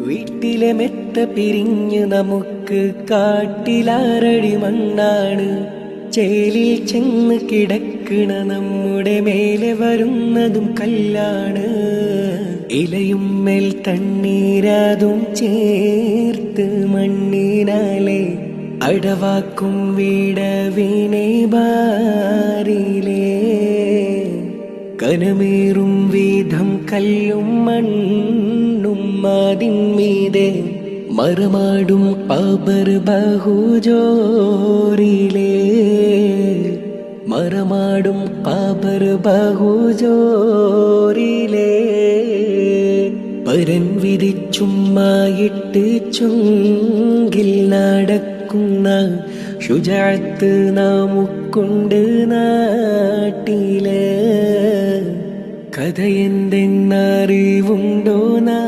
വീട്ടിലെ മെത്ത പിരിഞ്ഞ് നമുക്ക് കാട്ടിലാരടി മണ്ണാണ്. ചേലിൽ ചെന്ന് കിടക്കണ നമ്മുടെ മേലെ വരുന്നതും കല്ലാണ്. ഇലയും മേൽ തണ്ണീരാതും ചേർത്ത് മണ്ണിനാലെ അടവാക്കും വീടവിനെ ബാരിലേ. കനമേറും വീതം കല്ലും മണ്ണും അതിന്മീതെ മറമാടും പബർ ബഹുജോറിലേ. മറമാടും പബർ ബഹുജോറിലേ. പരൻ വിധിച്ചുമ്മായിട്ട് ചുങ്കിൽ നടക്കുന്ന ശുജാഅത്ത് നമുക്കുണ്ട് നാട്ടിലെ. കഥ എന്തെന്നറിവുണ്ടോ നാ